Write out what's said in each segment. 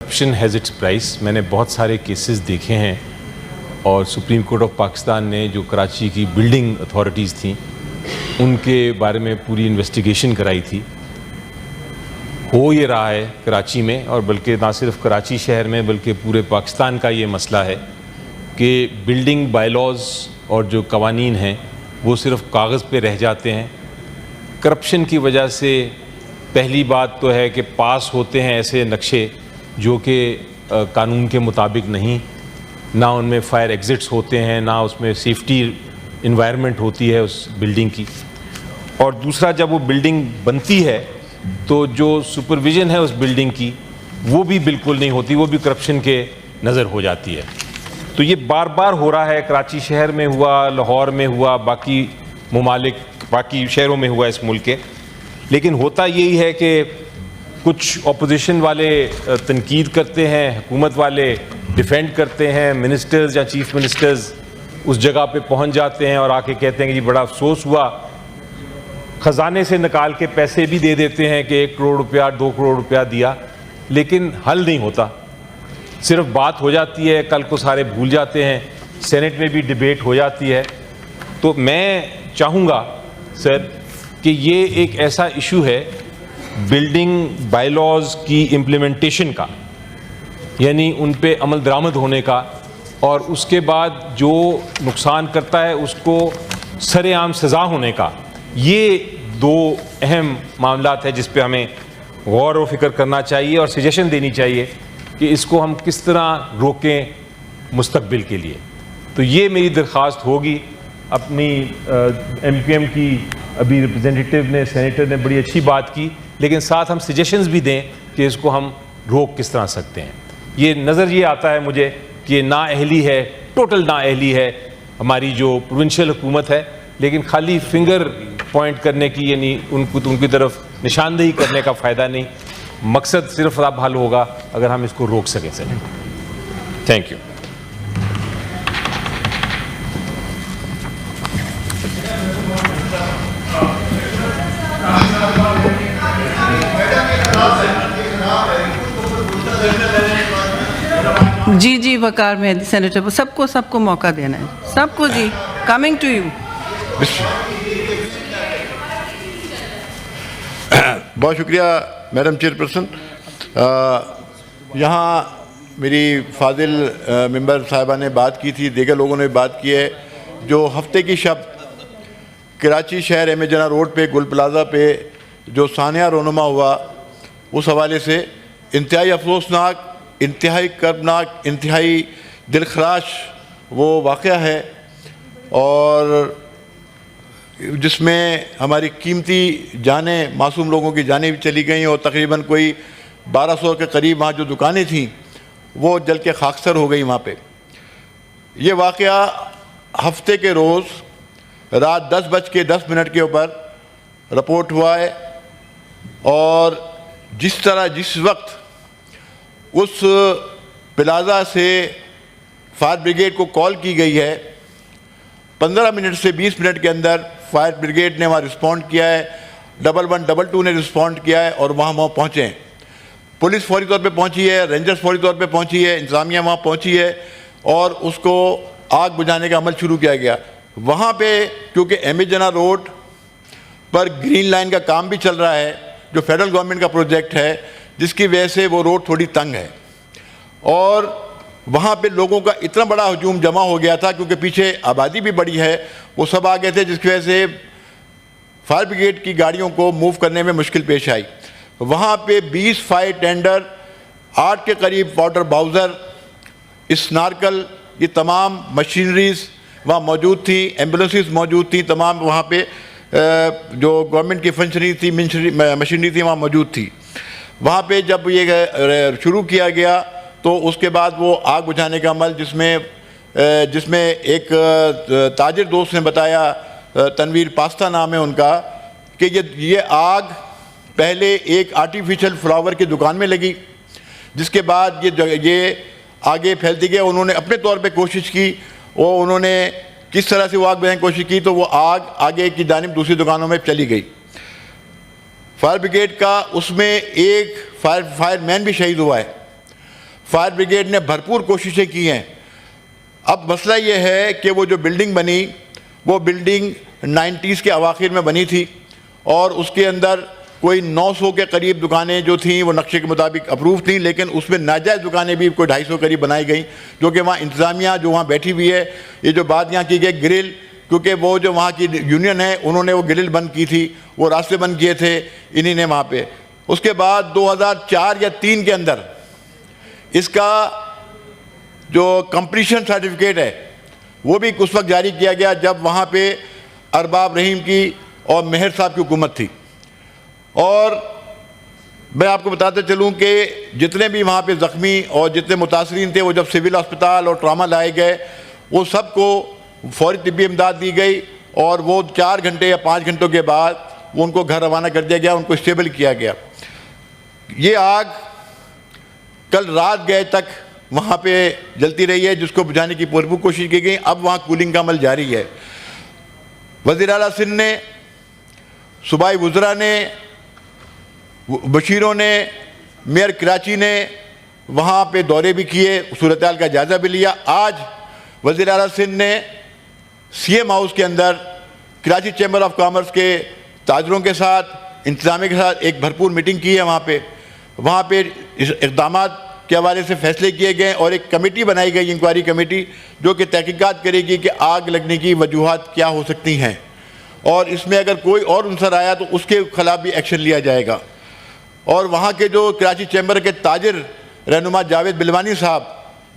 Corruption has its price. میں نے بہت سارے کیسز دیکھے ہیں اور سپریم کورٹ آف پاکستان نے جو کراچی کی بلڈنگ اتھارٹیز تھیں ان کے بارے میں پوری انویسٹیگیشن کرائی تھی. ہو یہ رہا ہے کراچی میں، اور بلکہ نہ صرف کراچی شہر میں بلکہ پورے پاکستان کا یہ مسئلہ ہے کہ بلڈنگ بائی لاز اور جو قوانین ہیں وہ صرف کاغذ پہ رہ جاتے ہیں. کرپشن کی وجہ سے پہلی بات تو ہے کہ پاس ہوتے ہیں ایسے نقشے جو کہ قانون کے مطابق نہیں، نہ ان میں فائر ایگزٹس ہوتے ہیں، نہ اس میں سیفٹی انوائرمنٹ ہوتی ہے اس بلڈنگ کی. اور دوسرا، جب وہ بلڈنگ بنتی ہے تو جو سپرویژن ہے اس بلڈنگ کی وہ بھی بالکل نہیں ہوتی، وہ بھی کرپشن کے نظر ہو جاتی ہے. تو یہ بار بار ہو رہا ہے، کراچی شہر میں ہوا، لاہور میں ہوا، باقی ممالک باقی شہروں میں ہوا اس ملک کے. لیکن ہوتا یہی ہے کہ کچھ اپوزیشن والے تنقید کرتے ہیں، حکومت والے ڈیفینڈ کرتے ہیں، منسٹرز یا چیف منسٹرز اس جگہ پہ پہنچ جاتے ہیں اور آ کے کہتے ہیں کہ جی بڑا افسوس ہوا، خزانے سے نکال کے پیسے بھی دے دیتے ہیں کہ 1 کروڑ روپیہ 2 کروڑ روپیہ دیا، لیکن حل نہیں ہوتا، صرف بات ہو جاتی ہے، کل کو سارے بھول جاتے ہیں، سینٹ میں بھی ڈیبیٹ ہو جاتی ہے. تو میں چاہوں گا سر کہ یہ ایک ایسا ایشو ہے بلڈنگ بائی لاز کی امپلیمنٹیشن کا، یعنی ان پہ عمل درآمد ہونے کا، اور اس کے بعد جو نقصان کرتا ہے اس کو سر عام سزا ہونے کا. یہ 2 اہم معاملات ہیں جس پہ ہمیں غور و فکر کرنا چاہیے اور سجیشن دینی چاہیے کہ اس کو ہم کس طرح روکیں مستقبل کے لیے. تو یہ میری درخواست ہوگی. اپنی ایم کیو ایم کی ابھی ریپرزینٹیٹیو نے، سینیٹر نے بڑی اچھی بات کی، لیکن ساتھ ہم سجیشنز بھی دیں کہ اس کو ہم روک کس طرح سکتے ہیں. یہ نظر یہ آتا ہے مجھے کہ نااہلی ہے، ٹوٹل نااہلی ہے ہماری جو پروونشل حکومت ہے، لیکن خالی فنگر پوائنٹ کرنے کی، یعنی ان کی طرف نشاندہی کرنے کا فائدہ نہیں. مقصد صرف اب حل ہوگا اگر ہم اس کو روک سکیں. Sir thank you. جی وقار مہدی سینیٹر، سب کو موقع دینا ہے، سب کو. جی کمنگ ٹو یو. بہت شکریہ میڈم چیئر پرسن. یہاں میری فاضل ممبر صاحبہ نے بات کی تھی، دیگر لوگوں نے بات کی ہے. جو ہفتے کی شب کراچی شہر ایم جناح روڈ پہ گل پلازا پہ جو سانحہ رونما ہوا، اس حوالے سے انتہائی افسوسناک، انتہائی کربناک، انتہائی دلخراش وہ واقعہ ہے، اور جس میں ہماری قیمتی جانیں، معصوم لوگوں کی جانیں بھی چلی گئیں، اور تقریباً کوئی 1200 کے قریب وہاں جو دکانیں تھیں وہ جل کے خاکستر ہو گئی وہاں پہ. یہ واقعہ ہفتے کے روز رات 10:10 کے اوپر رپورٹ ہوا ہے، اور جس وقت اس پلازا سے فائر بریگیڈ کو کال کی گئی ہے، 15 منٹ سے 20 منٹ کے اندر فائر بریگیڈ نے وہاں رسپونڈ کیا ہے، 1122 نے رسپونڈ کیا ہے، اور وہاں پہنچے ہیں. پولیس فوری طور پہ پہنچی ہے، رینجرز فوری طور پہ پہنچی ہے، انتظامیہ وہاں پہنچی ہے، اور اس کو آگ بجھانے کا عمل شروع کیا گیا. وہاں پہ کیونکہ ایم جناح روڈ پر گرین لائن کا کام بھی چل رہا ہے، جو فیڈرل گورنمنٹ کا پروجیکٹ ہے، جس کی وجہ سے وہ روڈ تھوڑی تنگ ہے، اور وہاں پہ لوگوں کا اتنا بڑا ہجوم جمع ہو گیا تھا کیونکہ پیچھے آبادی بھی بڑی ہے، وہ سب آ گئے تھے، جس کی وجہ سے فائر بریگیڈ کی گاڑیوں کو موو کرنے میں مشکل پیش آئی. وہاں پہ 20 فائر ٹینڈر، 8 کے قریب واٹر باؤزر، اسنارکل، یہ تمام مشینریز وہاں موجود تھی، ایمبولینسز موجود تھی، تمام وہاں پہ جو گورنمنٹ کی فنکشنری تھی، مشینری تھی، وہاں موجود تھی. وہاں پہ جب یہ شروع کیا گیا تو اس کے بعد وہ آگ بجھانے کا عمل، جس میں ایک تاجر دوست نے بتایا، تنویر پاستہ نام ہے ان کا، کہ یہ آگ پہلے ایک آرٹیفیشل فلاور کی دکان میں لگی، جس کے بعد یہ آگے پھیلتی گئی. انہوں نے اپنے طور پہ کوشش کی، اور انہوں نے کس طرح سے وہ آگ بجھانے کی کوشش کی تو وہ آگ آگے کی جانب دوسری دکانوں میں چلی گئی. فائر بریگیڈ کا اس میں ایک فائر مین بھی شہید ہوا ہے. فائر بریگیڈ نے بھرپور کوششیں کی ہیں. اب مسئلہ یہ ہے کہ وہ جو بلڈنگ بنی وہ بلڈنگ 90s کے اواخر میں بنی تھی اور اس کے اندر کوئی 900 کے قریب دکانیں جو تھیں وہ نقشے کے مطابق اپروو تھیں, لیکن اس میں ناجائز دکانیں بھی کوئی 250 قریب بنائی گئیں, جو کہ وہاں انتظامیہ جو وہاں بیٹھی ہوئی ہے, یہ جو بات یہاں کی گئی گرل, کیونکہ وہ جو وہاں کی یونین ہے انہوں نے وہ گرل بند کی تھی, وہ راستے بند کیے تھے انہی نے وہاں پہ. اس کے بعد 2004 یا 2003 کے اندر اس کا جو کمپلیشن سرٹیفکیٹ ہے وہ بھی اس وقت جاری کیا گیا جب وہاں پہ ارباب رحیم کی اور مہر صاحب کی حکومت تھی. اور میں آپ کو بتاتے چلوں کہ جتنے بھی وہاں پہ زخمی اور جتنے متاثرین تھے وہ جب سول ہسپتال اور ٹراما لائے گئے وہ سب کو فوری طبی امداد دی گئی اور وہ 4 گھنٹے یا 5 گھنٹوں کے بعد وہ ان کو گھر روانہ کر دیا گیا, ان کو اسٹیبل کیا گیا. یہ آگ کل رات گئے تک وہاں پہ جلتی رہی ہے جس کو بجھانے کی پرپور کوشش کی گئی. اب وہاں کولنگ کا عمل جاری ہے. وزیر اعلیٰ سندھ نے, صوبائی وزراء نے, بشیروں نے, میئر کراچی نے وہاں پہ دورے بھی کیے, صورتحال کا جائزہ بھی لیا. آج وزیر اعلیٰ سندھ نے سی ایم ہاؤس کے اندر کراچی چیمبر آف کامرس کے تاجروں کے ساتھ, انتظامیہ کے ساتھ ایک بھرپور میٹنگ کی ہے. وہاں پہ اقدامات کے حوالے سے فیصلے کیے گئے اور ایک کمیٹی بنائی گئی, انکوائری کمیٹی, جو کہ تحقیقات کرے گی کہ آگ لگنے کی وجوہات کیا ہو سکتی ہیں اور اس میں اگر کوئی اور عنصر آیا تو اس کے خلاف بھی ایکشن لیا جائے گا. اور وہاں کے جو کراچی چیمبر کے تاجر رہنما جاوید بلوانی صاحب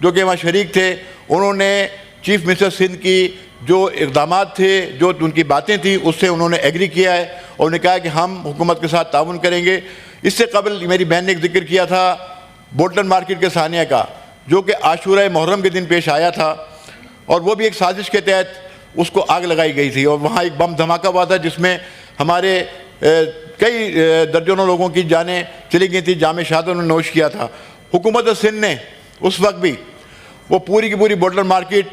جو کہ وہاں شریک تھے, انہوں نے چیف منسٹر سندھ کی جو اقدامات تھے, جو ان کی باتیں تھیں, اس سے انہوں نے ایگری کیا ہے اور انہوں نے کہا کہ ہم حکومت کے ساتھ تعاون کریں گے. اس سے قبل میری بہن نے ایک ذکر کیا تھا بولٹن مارکیٹ کے سانحہ کا, جو کہ عاشورہ محرم کے دن پیش آیا تھا اور وہ بھی ایک سازش کے تحت اس کو آگ لگائی گئی تھی اور وہاں ایک بم دھماکہ ہوا تھا جس میں ہمارے کئی درجنوں لوگوں کی جانیں چلی گئی تھی, جام شہادت انہوں نے نوش کیا تھا. حکومت سندھ نے اس وقت بھی وہ پوری کی پوری بولٹن مارکیٹ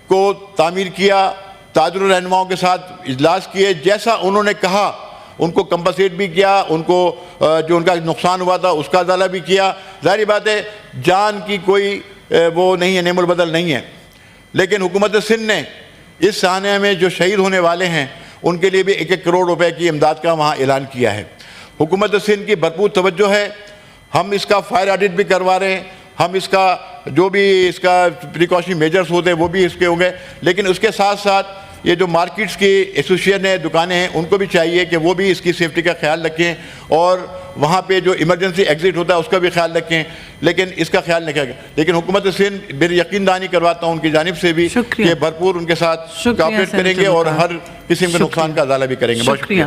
کو تعمیر کیا, تاجر رہنماؤں کے ساتھ اجلاس کیے, جیسا انہوں نے کہا ان کو کمپنسیٹ بھی کیا, ان کو جو ان کا نقصان ہوا تھا اس کا ازالہ بھی کیا. ظاہری بات ہے جان کی کوئی وہ نہیں ہے, نعم البدل نہیں ہے, لیکن حکومت سندھ نے اس سانحے میں جو شہید ہونے والے ہیں ان کے لیے بھی 1-1 کروڑ روپے کی امداد کا وہاں اعلان کیا ہے. حکومت سندھ کی بھرپور توجہ ہے, ہم اس کا فائر آڈٹ بھی کروا رہے ہیں, ہم اس کا جو بھی اس کا پریکاشن میجرز ہوتے ہیں وہ بھی اس کے ہوں گے, لیکن اس کے ساتھ ساتھ یہ جو مارکیٹس کی ایسوسیشن ہے, دکانیں ہیں, ان کو بھی چاہیے کہ وہ بھی اس کی سیفٹی کا خیال رکھیں اور وہاں پہ جو ایمرجنسی ایگزٹ ہوتا ہے اس کا بھی خیال رکھیں, لیکن اس کا خیال نہیں کریں. لیکن حکومت سندھ میری یقین دہانی کرواتا ہوں ان کی جانب سے بھی کہ بھرپور ان کے ساتھ کوآپریٹ کریں گے اور ہر قسم کے نقصان کا ازالہ بھی کریں گے. بہت شکریہ.